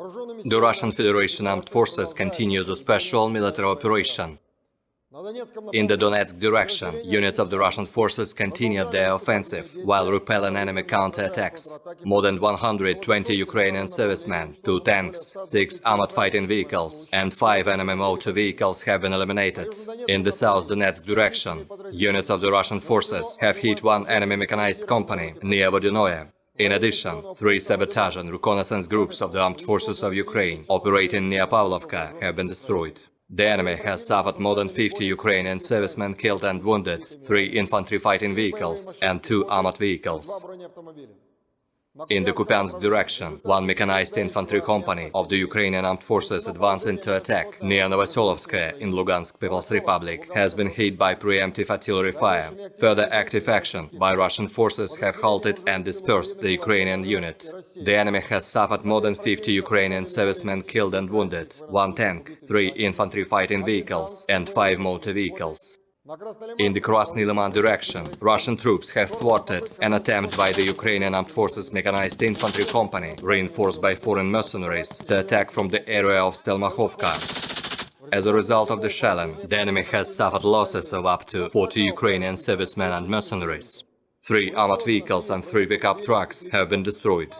The Russian Federation Armed Forces continue the special military operation. In the Donetsk direction, units of the Russian forces continued their offensive while repelling enemy counterattacks. More than 120 Ukrainian servicemen, 2 tanks, 6 armored fighting vehicles and 5 enemy motor vehicles have been eliminated. In the South Donetsk direction, units of the Russian forces have hit 1 enemy mechanized company near Vodinoye. In addition, 3 sabotage and reconnaissance groups of the armed forces of Ukraine operating near Pavlovka have been destroyed. The enemy has suffered more than 50 Ukrainian servicemen killed and wounded, 3 infantry fighting vehicles and 2 armored vehicles. In the Kupiansk direction, 1 mechanized infantry company of the Ukrainian armed forces advancing to attack near Novoselovskaya in Lugansk People's Republic has been hit by preemptive artillery fire. Further active action by Russian forces have halted and dispersed the Ukrainian unit. The enemy has suffered more than 50 Ukrainian servicemen killed and wounded, 1 tank, 3 infantry fighting vehicles and 5 motor vehicles. In the Krasny Liman direction, Russian troops have thwarted an attempt by the Ukrainian Armed Forces Mechanized Infantry Company, reinforced by foreign mercenaries, to attack from the area of Stelmakhovka. As a result of the shelling, the enemy has suffered losses of up to 40 Ukrainian servicemen and mercenaries. 3 armored vehicles and 3 pickup trucks have been destroyed.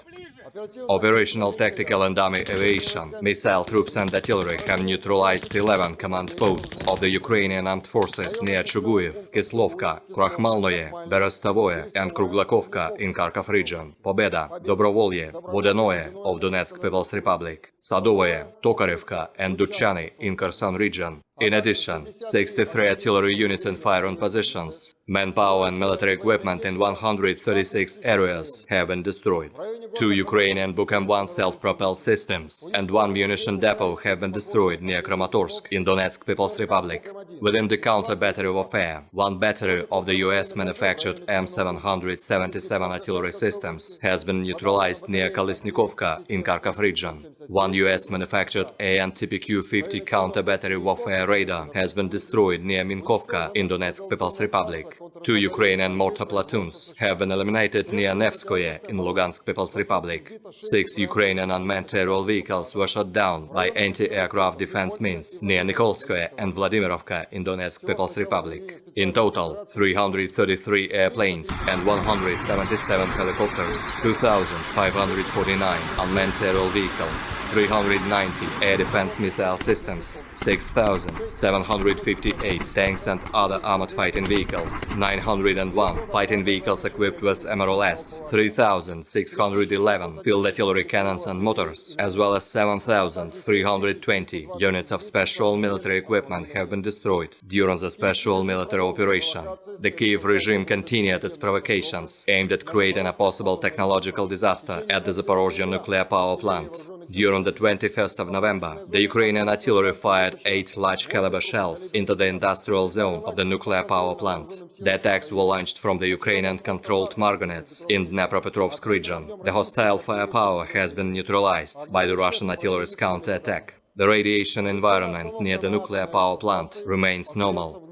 Operational, tactical and army aviation, missile troops and artillery have neutralized 11 command posts of the Ukrainian armed forces near Chuguyev, Kislovka, Krakhmalnoye, Berestovoye and Kruglakovka in Kharkov region, Pobeda, Dobrovolye, Vodanoye of Donetsk People's Republic, Sadovoye, Tokarevka and Duchany in Kherson region. In addition, 63 artillery units in firing positions, manpower and military equipment in 136 areas have been destroyed. 2 Ukrainian Buk M1 self-propelled systems and 1 munition depot have been destroyed near Kramatorsk in Donetsk People's Republic. Within the counter-battery warfare, 1 battery of the US-manufactured M777 artillery systems has been neutralized near Kolesnikovka in Kharkov region. 1 US-manufactured AN-TPQ-50 counter-battery warfare radar has been destroyed near Minkovka in Donetsk People's Republic. 2 Ukrainian mortar platoons have been eliminated near Nevskoye in Lugansk People's Republic. 6 Ukrainian unmanned aerial vehicles were shot down by anti-aircraft defense means near Nikolskoye and Vladimirovka in Donetsk People's Republic. In total, 333 airplanes and 177 helicopters, 2,549 unmanned aerial vehicles, 390 air defense missile systems, 6,758 tanks and other armored fighting vehicles, 901 fighting vehicles equipped with MRLS, 3,611 field artillery cannons and motors, as well as 7,320 units of special military equipment have been destroyed during the special military operation. The Kiev regime continued its provocations aimed at creating a possible technological disaster at the Zaporozhye Nuclear Power Plant. During the 21st of November, the Ukrainian artillery fired 8 large-caliber shells into the industrial zone of the nuclear power plant. The attacks were launched from the Ukrainian-controlled Marganets in Dnepropetrovsk region. The hostile firepower has been neutralized by the Russian artillery's counterattack. The radiation environment near the nuclear power plant remains normal.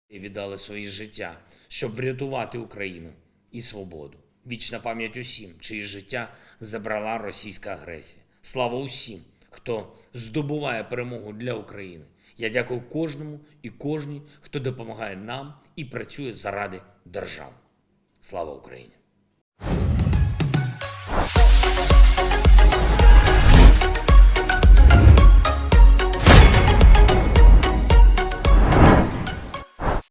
І віддали свої життя, щоб врятувати Україну і свободу. Вічна пам'ять усім, чиї життя забрала російська агресія. Слава усім, хто здобуває перемогу для України. Я дякую кожному і кожній, хто допомагає нам і працює заради держави. Слава Україні!